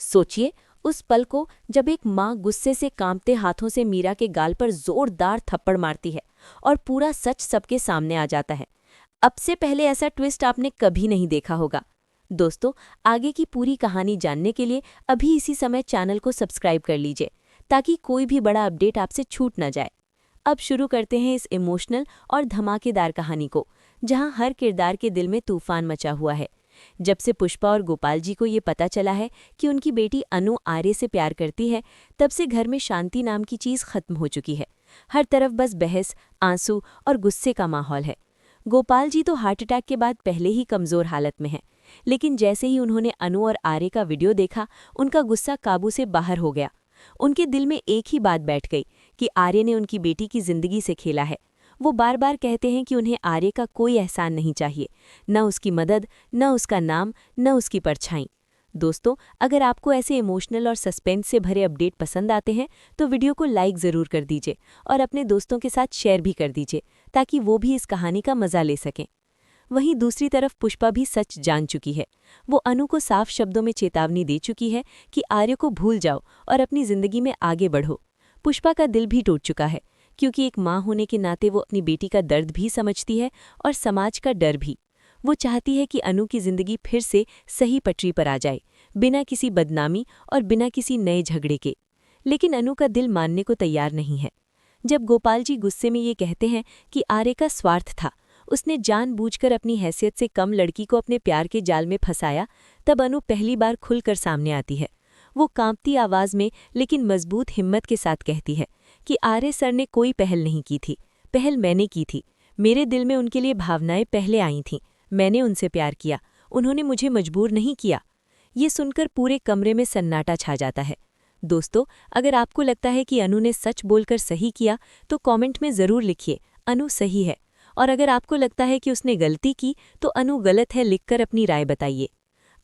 सोचिए उस पल को जब एक माँ गुस्से से कांपते हाथों से मीरा के गाल पर जोरदार थप्पड़ मारती है और पूरा सच सबके सामने आ जाता है। अब से पहले ऐसा ट्विस्ट आपने कभी नहीं देखा होगा। दोस्तों, आगे की पूरी कहानी जानने के लिए अभी इसी समय चैनल को सब्सक्राइब कर लीजिए ताकि कोई भी बड़ा अपडेट आपसे छूट ना जाए। अब शुरू करते हैं इस इमोशनल और धमाकेदार कहानी को, जहां हर किरदार के दिल में तूफान मचा हुआ है। जब से पुष्पा और गोपाल जी को ये पता चला है कि उनकी बेटी अनु आर्य से प्यार करती है, तब से घर में शांति नाम की चीज़ खत्म हो चुकी है। हर तरफ बस बहस, आंसू और गुस्से का माहौल है। गोपाल जी तो हार्ट अटैक के बाद पहले ही कमज़ोर हालत में हैं, लेकिन जैसे ही उन्होंने अनु और आर्य का वीडियो देखा, उनका गुस्सा काबू से बाहर हो गया। उनके दिल में एक ही बात बैठ गई कि आर्य ने उनकी बेटी की ज़िंदगी से खेला है। वो बार बार कहते हैं कि उन्हें आर्य का कोई एहसान नहीं चाहिए, न उसकी मदद, न उसका नाम, न उसकी परछाई। दोस्तों, अगर आपको ऐसे इमोशनल और सस्पेंस से भरे अपडेट पसंद आते हैं तो वीडियो को लाइक ज़रूर कर दीजिए और अपने दोस्तों के साथ शेयर भी कर दीजिए ताकि वो भी इस कहानी का मज़ा ले सकें। वहीं दूसरी तरफ पुष्पा भी सच जान चुकी है। वो अनु को साफ शब्दों में चेतावनी दे चुकी है कि आर्य को भूल जाओ और अपनी ज़िंदगी में आगे बढ़ो। पुष्पा का दिल भी टूट चुका है, क्योंकि एक माँ होने के नाते वो अपनी बेटी का दर्द भी समझती है और समाज का डर भी। वो चाहती है कि अनु की ज़िंदगी फिर से सही पटरी पर आ जाए, बिना किसी बदनामी और बिना किसी नए झगड़े के। लेकिन अनु का दिल मानने को तैयार नहीं है। जब गोपाल जी गुस्से में ये कहते हैं कि आर्य का स्वार्थ था, उसने जानबूझकर अपनी हैसियत से कम लड़की को अपने प्यार के जाल में फंसाया, तब अनु पहली बार खुलकर सामने आती है। वो कांपती आवाज़ में लेकिन मजबूत हिम्मत के साथ कहती है कि आर्य सर ने कोई पहल नहीं की थी, पहल मैंने की थी। मेरे दिल में उनके लिए भावनाएं पहले आई थीं, मैंने उनसे प्यार किया, उन्होंने मुझे मजबूर नहीं किया। ये सुनकर पूरे कमरे में सन्नाटा छा जाता है। दोस्तों, अगर आपको लगता है कि अनु ने सच बोलकर सही किया तो कमेंट में ज़रूर लिखिए अनु सही है, और अगर आपको लगता है कि उसने गलती की तो अनु गलत है लिखकर अपनी राय बताइए।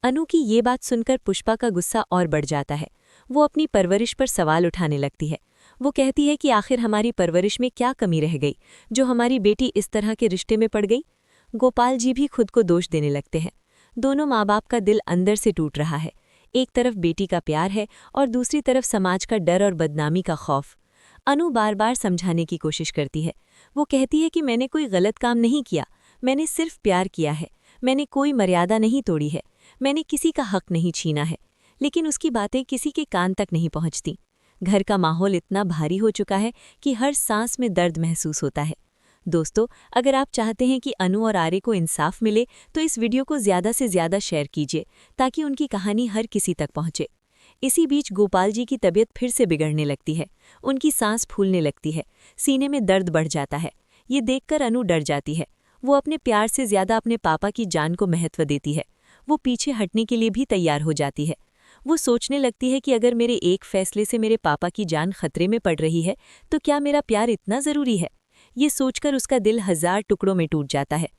अनु की ये बात सुनकर पुष्पा का गुस्सा और बढ़ जाता है। वो अपनी परवरिश पर सवाल उठाने लगती है। वो कहती है कि आखिर हमारी परवरिश में क्या कमी रह गई जो हमारी बेटी इस तरह के रिश्ते में पड़ गई। गोपाल जी भी खुद को दोष देने लगते हैं। दोनों माँ बाप का दिल अंदर से टूट रहा है। एक तरफ बेटी का प्यार है और दूसरी तरफ समाज का डर और बदनामी का खौफ। अनु बार बार समझाने की कोशिश करती है। वो कहती है कि मैंने कोई गलत काम नहीं किया, मैंने सिर्फ प्यार किया है, मैंने कोई मर्यादा नहीं तोड़ी है, मैंने किसी का हक नहीं छीना है। लेकिन उसकी बातें किसी के कान तक नहीं पहुंचती। घर का माहौल इतना भारी हो चुका है कि हर सांस में दर्द महसूस होता है। दोस्तों, अगर आप चाहते हैं कि अनु और आर्य को इंसाफ मिले तो इस वीडियो को ज़्यादा से ज़्यादा शेयर कीजिए ताकि उनकी कहानी हर किसी तक पहुंचे। इसी बीच गोपाल जी की तबीयत फिर से बिगड़ने लगती है। उनकी सांस फूलने लगती है, सीने में दर्द बढ़ जाता है। ये देखकर अनु डर जाती है। वो अपने प्यार से ज़्यादा अपने पापा की जान को महत्व देती है। वो पीछे हटने के लिए भी तैयार हो जाती है। वो सोचने लगती है कि अगर मेरे एक फैसले से मेरे पापा की जान खतरे में पड़ रही है तो क्या मेरा प्यार इतना ज़रूरी है। ये सोचकर उसका दिल 1000 टुकड़ों में टूट जाता है।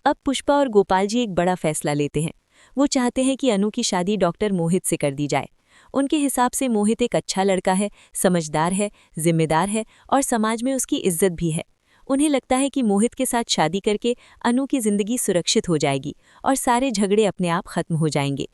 अब पुष्पा और गोपाल जी एक बड़ा फैसला लेते हैं। वो चाहते हैं कि अनु की शादी डॉक्टर मोहित से कर दी जाए। उनके हिसाब से मोहित एक अच्छा लड़का है, समझदार है, जिम्मेदार है और समाज में उसकी इज्जत भी है। उन्हें लगता है कि मोहित के साथ शादी करके अनु की ज़िंदगी सुरक्षित हो जाएगी और सारे झगड़े अपने आप खत्म हो जाएंगे।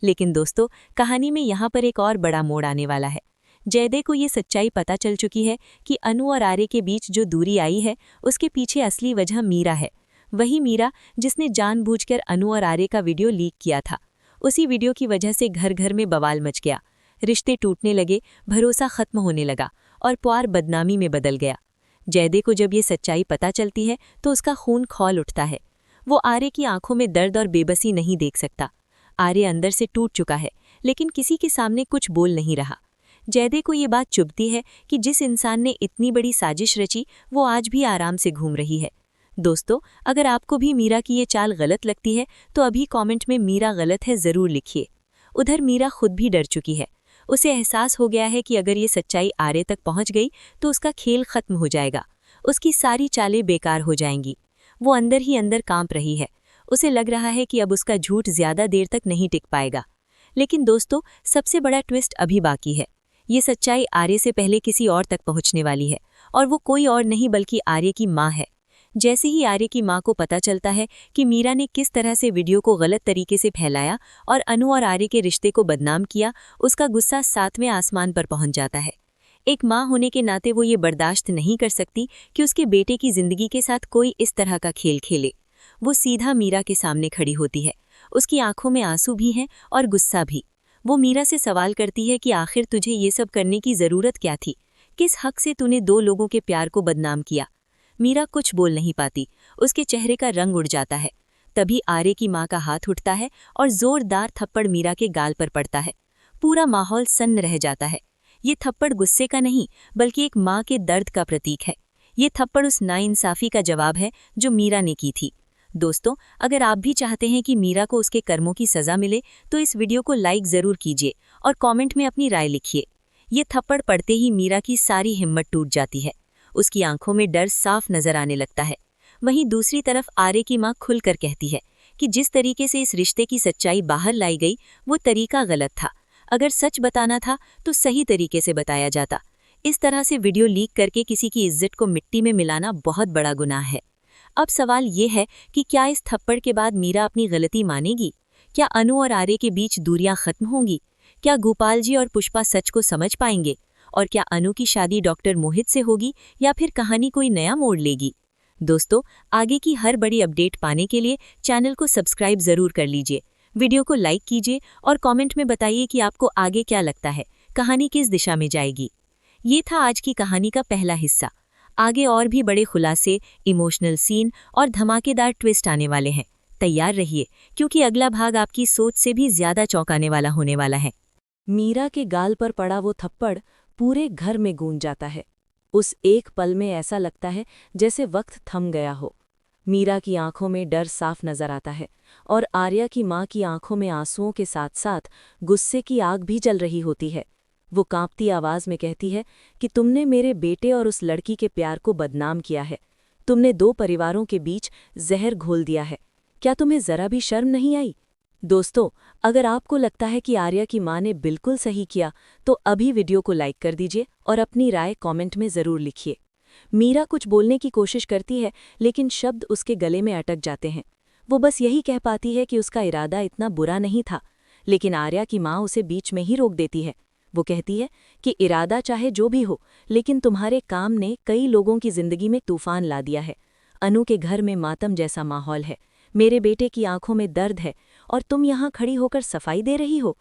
लेकिन दोस्तों, कहानी में यहाँ पर एक और बड़ा मोड़ आने वाला है। जयदे को ये सच्चाई पता चल चुकी है कि अनु और आर्य के बीच जो दूरी आई है उसके पीछे असली वजह मीरा है। वही मीरा जिसने जानबूझकर अनु और आर्य का वीडियो लीक किया था। उसी वीडियो की वजह से घर घर में बवाल मच गया, रिश्ते टूटने लगे, भरोसा खत्म होने लगा और प्यार बदनामी में बदल गया। जयदे को जब ये सच्चाई पता चलती है तो उसका खून खौल उठता है। वो आर्य की आंखों में दर्द और बेबसी नहीं देख सकता। आर्य अंदर से टूट चुका है, लेकिन किसी के सामने कुछ बोल नहीं रहा। जयदे को ये बात चुभती है कि जिस इंसान ने इतनी बड़ी साजिश रची वो आज भी आराम से घूम रही है। दोस्तों, अगर आपको भी मीरा की ये चाल गलत लगती है तो अभी कमेंट में मीरा गलत है ज़रूर लिखिए। उधर मीरा खुद भी डर चुकी है। उसे एहसास हो गया है कि अगर ये सच्चाई आर्य तक पहुंच गई तो उसका खेल खत्म हो जाएगा, उसकी सारी चालें बेकार हो जाएंगी। वो अंदर ही अंदर कांप रही है। उसे लग रहा है कि अब उसका झूठ ज़्यादा देर तक नहीं टिक पाएगा। लेकिन दोस्तों, सबसे बड़ा ट्विस्ट अभी बाकी है। ये सच्चाई आर्य से पहले किसी और तक पहुंचने वाली है और वो कोई और नहीं बल्कि आर्य की माँ है। जैसे ही आर्य की मां को पता चलता है कि मीरा ने किस तरह से वीडियो को गलत तरीके से फैलाया और अनु और आर्य के रिश्ते को बदनाम किया, उसका गुस्सा 7वें आसमान पर पहुंच जाता है। एक मां होने के नाते वो ये बर्दाश्त नहीं कर सकती कि उसके बेटे की जिंदगी के साथ कोई इस तरह का खेल खेले। वो सीधा मीरा के सामने खड़ी होती है। उसकी आंखों में आंसू भी हैं और गुस्सा भी। वो मीरा से सवाल करती है कि आखिर तुझे ये सब करने की जरूरत क्या थी? किस हक से तूने 2 लोगों के प्यार को बदनाम किया? मीरा कुछ बोल नहीं पाती, उसके चेहरे का रंग उड़ जाता है। तभी आर्य की मां का हाथ उठता है और जोरदार थप्पड़ मीरा के गाल पर पड़ता है। पूरा माहौल सन्न रह जाता है। ये थप्पड़ गुस्से का नहीं, बल्कि एक मां के दर्द का प्रतीक है। ये थप्पड़ उस नाइंसाफी का जवाब है जो मीरा ने की थी। दोस्तों, अगर आप भी चाहते हैं कि मीरा को उसके कर्मों की सजा मिले, तो इस वीडियो को लाइक जरूर कीजिए और कमेंट में अपनी राय लिखिए। ये थप्पड़ पड़ते ही मीरा की सारी हिम्मत टूट जाती है। उसकी आंखों में डर साफ नजर आने लगता है। वहीं दूसरी तरफ आर्य की मां खुलकर कहती है कि जिस तरीके से इस रिश्ते की सच्चाई बाहर लाई गई, वो तरीका गलत था। अगर सच बताना था तो सही तरीके से बताया जाता। इस तरह से वीडियो लीक करके किसी की इज्जत को मिट्टी में मिलाना बहुत बड़ा गुनाह है। अब सवाल ये है कि क्या इस थप्पड़ के बाद मीरा अपनी गलती मानेगी? क्या अनु और आर्य के बीच दूरियां खत्म होंगी? क्या गोपाल जी और पुष्पा सच को समझ पाएंगे? और क्या अनु की शादी डॉक्टर मोहित से होगी या फिर कहानी कोई नया मोड़ लेगी? दोस्तों, आगे की हर बड़ी अपडेट पाने के लिए चैनल को सब्सक्राइब जरूर कर लीजिए, वीडियो को लाइक कीजिए और कमेंट में बताइए कि आपको आगे क्या लगता है, कहानी किस दिशा में जाएगी। ये था आज की कहानी का पहला हिस्सा। आगे और भी बड़े खुलासे, इमोशनल सीन और धमाकेदार ट्विस्ट आने वाले हैं। तैयार रहिए, क्योंकि अगला भाग आपकी सोच से भी ज्यादा चौंकाने वाला होने वाला है। मीरा के गाल पर पड़ा वो थप्पड़ पूरे घर में गूंज जाता है। उस एक पल में ऐसा लगता है जैसे वक्त थम गया हो। मीरा की आंखों में डर साफ नजर आता है और आर्या की मां की आंखों में आंसुओं के साथ साथ गुस्से की आग भी जल रही होती है। वो कांपती आवाज में कहती है कि तुमने मेरे बेटे और उस लड़की के प्यार को बदनाम किया है। तुमने 2 परिवारों के बीच जहर घोल दिया है। क्या तुम्हें जरा भी शर्म नहीं आई? दोस्तों, अगर आपको लगता है कि आर्या की मां ने बिल्कुल सही किया, तो अभी वीडियो को लाइक कर दीजिए और अपनी राय कमेंट में जरूर लिखिए। मीरा कुछ बोलने की कोशिश करती है, लेकिन शब्द उसके गले में अटक जाते हैं। वो बस यही कह पाती है कि उसका इरादा इतना बुरा नहीं था, लेकिन आर्या की मां उसे बीच में ही रोक देती है। वो कहती है कि इरादा चाहे जो भी हो, लेकिन तुम्हारे काम ने कई लोगों की जिंदगी में तूफान ला दिया है। अनु के घर में मातम जैसा माहौल है, मेरे बेटे की आंखों में दर्द है और तुम यहाँ खड़ी होकर सफाई दे रही हो।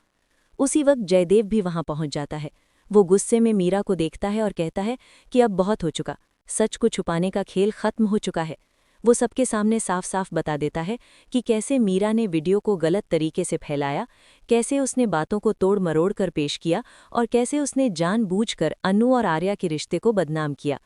उसी वक्त जयदेव भी वहां पहुंच जाता है। वो गुस्से में मीरा को देखता है और कहता है कि अब बहुत हो चुका, सच को छुपाने का खेल खत्म हो चुका है। वो सबके सामने साफ साफ बता देता है कि कैसे मीरा ने वीडियो को गलत तरीके से फैलाया, कैसे उसने बातों को तोड़ मरोड़ कर पेश किया और कैसे उसने जानबूझकर अनु और आर्या के रिश्ते को बदनाम किया।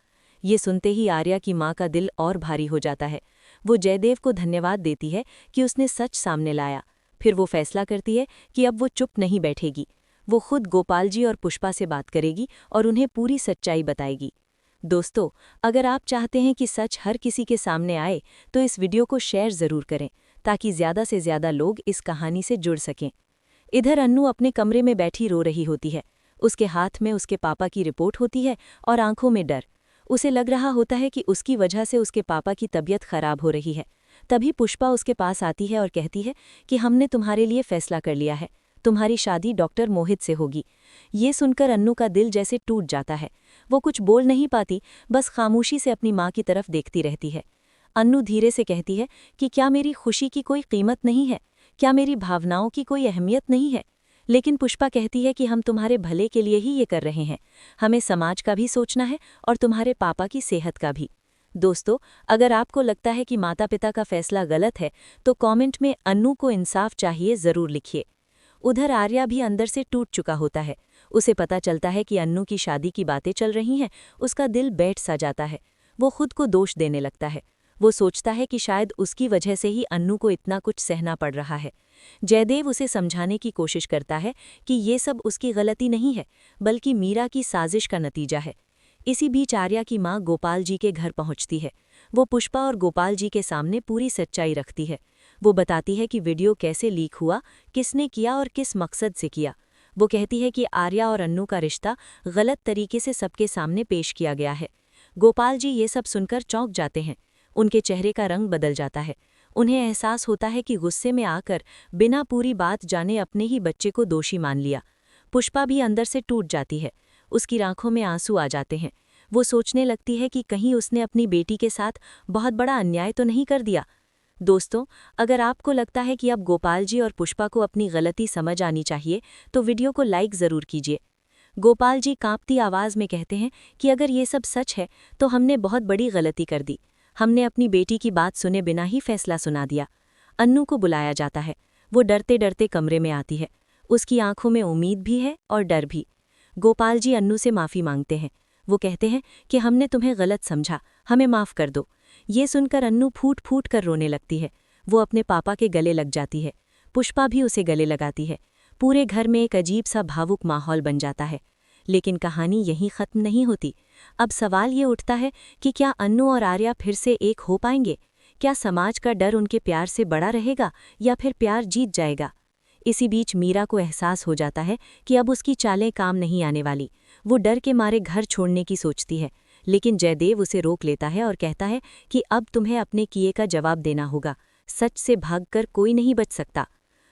ये सुनते ही आर्या की मां का दिल और भारी हो जाता है। वो जयदेव को धन्यवाद देती है कि उसने सच सामने लाया। फिर वो फैसला करती है कि अब वो चुप नहीं बैठेगी। वो खुद गोपाल जी और पुष्पा से बात करेगी और उन्हें पूरी सच्चाई बताएगी। दोस्तों, अगर आप चाहते हैं कि सच हर किसी के सामने आए, तो इस वीडियो को शेयर ज़रूर करें, ताकि ज़्यादा से ज़्यादा लोग इस कहानी से जुड़ सकें। इधर अन्नू अपने कमरे में बैठी रो रही होती है। उसके हाथ में उसके पापा की रिपोर्ट होती है और आंखों में डर। उसे लग रहा होता है कि उसकी वजह से उसके पापा की तबीयत खराब हो रही है। तभी पुष्पा उसके पास आती है और कहती है कि हमने तुम्हारे लिए फैसला कर लिया है, तुम्हारी शादी डॉक्टर मोहित से होगी। ये सुनकर अन्नू का दिल जैसे टूट जाता है। वो कुछ बोल नहीं पाती, बस खामोशी से अपनी माँ की तरफ देखती रहती है। अन्नू धीरे से कहती है कि क्या मेरी खुशी की कोई कीमत नहीं है? क्या मेरी भावनाओं की कोई अहमियत नहीं है? लेकिन पुष्पा कहती है कि हम तुम्हारे भले के लिए ही ये कर रहे हैं। हमें समाज का भी सोचना है और तुम्हारे पापा की सेहत का भी। दोस्तों, अगर आपको लगता है कि माता पिता का फैसला गलत है, तो कमेंट में अन्नू को इंसाफ चाहिए ज़रूर लिखिए। उधर आर्या भी अंदर से टूट चुका होता है। उसे पता चलता है कि अन्नू की शादी की बातें चल रही हैं। उसका दिल बैठ सा जाता है। वो खुद को दोष देने लगता है। वो सोचता है कि शायद उसकी वजह से ही अन्नू को इतना कुछ सहना पड़ रहा है। जयदेव उसे समझाने की कोशिश करता है कि ये सब उसकी गलती नहीं है, बल्कि मीरा की साजिश का नतीजा है। इसी बीच आर्या की मां गोपाल जी के घर पहुंचती है। वो पुष्पा और गोपाल जी के सामने पूरी सच्चाई रखती है। वो बताती है कि वीडियो कैसे लीक हुआ, किसने किया और किस मकसद से किया। वो कहती है कि आर्या और अन्नू का रिश्ता गलत तरीके से सबके सामने पेश किया गया है। गोपाल जी ये सब सुनकर चौंक जाते हैं। उनके चेहरे का रंग बदल जाता है। उन्हें एहसास होता है कि गुस्से में आकर बिना पूरी बात जाने अपने ही बच्चे को दोषी मान लिया। पुष्पा भी अंदर से टूट जाती है। उसकी आंखों में आंसू आ जाते हैं। वो सोचने लगती है कि कहीं उसने अपनी बेटी के साथ बहुत बड़ा अन्याय तो नहीं कर दिया। दोस्तों, अगर आपको लगता है कि अब गोपाल जी और पुष्पा को अपनी गलती समझ आनी चाहिए तो वीडियो को लाइक ज़रूर कीजिए। गोपाल जी कांपती आवाज़ में कहते हैं कि अगर ये सब सच है तो हमने बहुत बड़ी गलती कर दी। हमने अपनी बेटी की बात सुने बिना ही फैसला सुना दिया। अन्नू को बुलाया जाता है। वो डरते डरते कमरे में आती है। उसकी आंखों में उम्मीद भी है और डर भी। गोपाल जी अन्नू से माफ़ी मांगते हैं। वो कहते हैं कि हमने तुम्हें गलत समझा, हमें माफ़ कर दो। ये सुनकर अन्नू फूट फूट कर रोने लगती है। वो अपने पापा के गले लग जाती है। पुष्पा भी उसे गले लगाती है। पूरे घर में एक अजीब सा भावुक माहौल बन जाता है। लेकिन कहानी यहीं ख़त्म नहीं होती। अब सवाल ये उठता है कि क्या अन्नू और आर्या फिर से एक हो पाएंगे? क्या समाज का डर उनके प्यार से बड़ा रहेगा या फिर प्यार जीत जाएगा? इसी बीच मीरा को एहसास हो जाता है कि अब उसकी चालें काम नहीं आने वाली। वो डर के मारे घर छोड़ने की सोचती है, लेकिन जयदेव उसे रोक लेता है और कहता है कि अब तुम्हें अपने किए का जवाब देना होगा। सच से भागकर कोई नहीं बच सकता।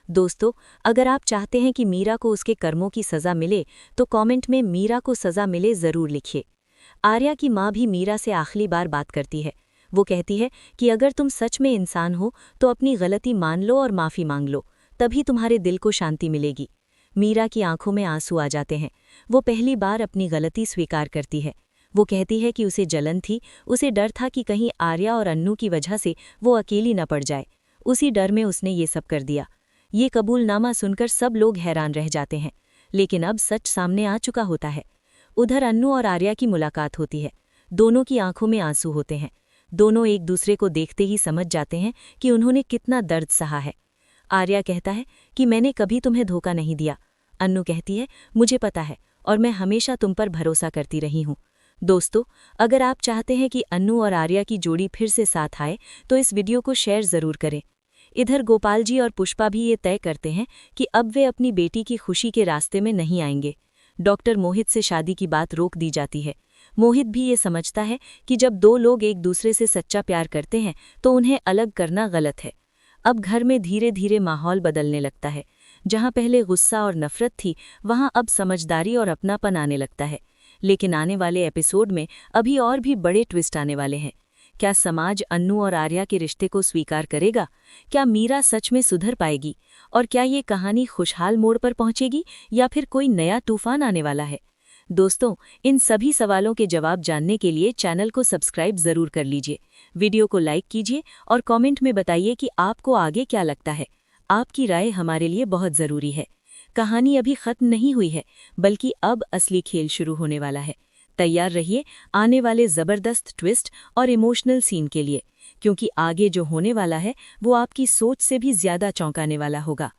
दोस्तों, अगर आप चाहते हैं कि मीरा को उसके कर्मों की सज़ा मिले तो कमेंट में मीरा को सज़ा मिले ज़रूर लिखिए। आर्या की माँ भी मीरा से आखिरी बार बात करती है। वो कहती है कि अगर तुम सच में इंसान हो तो अपनी गलती मान लो और माफ़ी मांग लो, तभी तुम्हारे दिल को शांति मिलेगी। मीरा की आंखों में आंसू आ जाते हैं। वो पहली बार अपनी गलती स्वीकार करती है। वो कहती है कि उसे जलन थी, उसे डर था कि कहीं आर्या और अन्नू की वजह से वो अकेली न पड़ जाए। उसी डर में उसने ये सब कर दिया। ये कबूलनामा सुनकर सब लोग हैरान रह जाते हैं, लेकिन अब सच सामने आ चुका होता है। उधर अन्नू और आर्या की मुलाकात होती है। दोनों की आंखों में आंसू होते हैं। दोनों एक दूसरे को देखते ही समझ जाते हैं कि उन्होंने कितना दर्द सहा है। आर्या कहता है कि मैंने कभी तुम्हें धोखा नहीं दिया। अन्नू कहती है मुझे पता है और मैं हमेशा तुम पर भरोसा करती रही हूँ। दोस्तों, अगर आप चाहते हैं कि अन्नू और आर्या की जोड़ी फिर से साथ आए तो इस वीडियो को शेयर ज़रूर करें। इधर गोपाल जी और पुष्पा भी ये तय करते हैं कि अब वे अपनी बेटी की खुशी के रास्ते में नहीं आएंगे। डॉक्टर मोहित से शादी की बात रोक दी जाती है। मोहित भी ये समझता है कि जब दो लोग एक दूसरे से सच्चा प्यार करते हैं तो उन्हें अलग करना गलत है। अब घर में धीरे धीरे माहौल बदलने लगता है। जहां पहले गुस्सा और नफरत थी, वहां अब समझदारी और अपनापन आने लगता है। लेकिन आने वाले एपिसोड में अभी और भी बड़े ट्विस्ट आने वाले हैं। क्या समाज अन्नू और आर्या के रिश्ते को स्वीकार करेगा? क्या मीरा सच में सुधर पाएगी? और क्या ये कहानी खुशहाल मोड़ पर पहुंचेगी या फिर कोई नया तूफान आने वाला है? दोस्तों, इन सभी सवालों के जवाब जानने के लिए चैनल को सब्सक्राइब ज़रूर कर लीजिए। वीडियो को लाइक कीजिए और कमेंट में बताइए कि आपको आगे क्या लगता है। आपकी राय हमारे लिए बहुत ज़रूरी है। कहानी अभी ख़त्म नहीं हुई है, बल्कि अब असली खेल शुरू होने वाला है। तैयार रहिए आने वाले ज़बरदस्त ट्विस्ट और इमोशनल सीन के लिए, क्योंकि आगे जो होने वाला है वो आपकी सोच से भी ज़्यादा चौंकाने वाला होगा।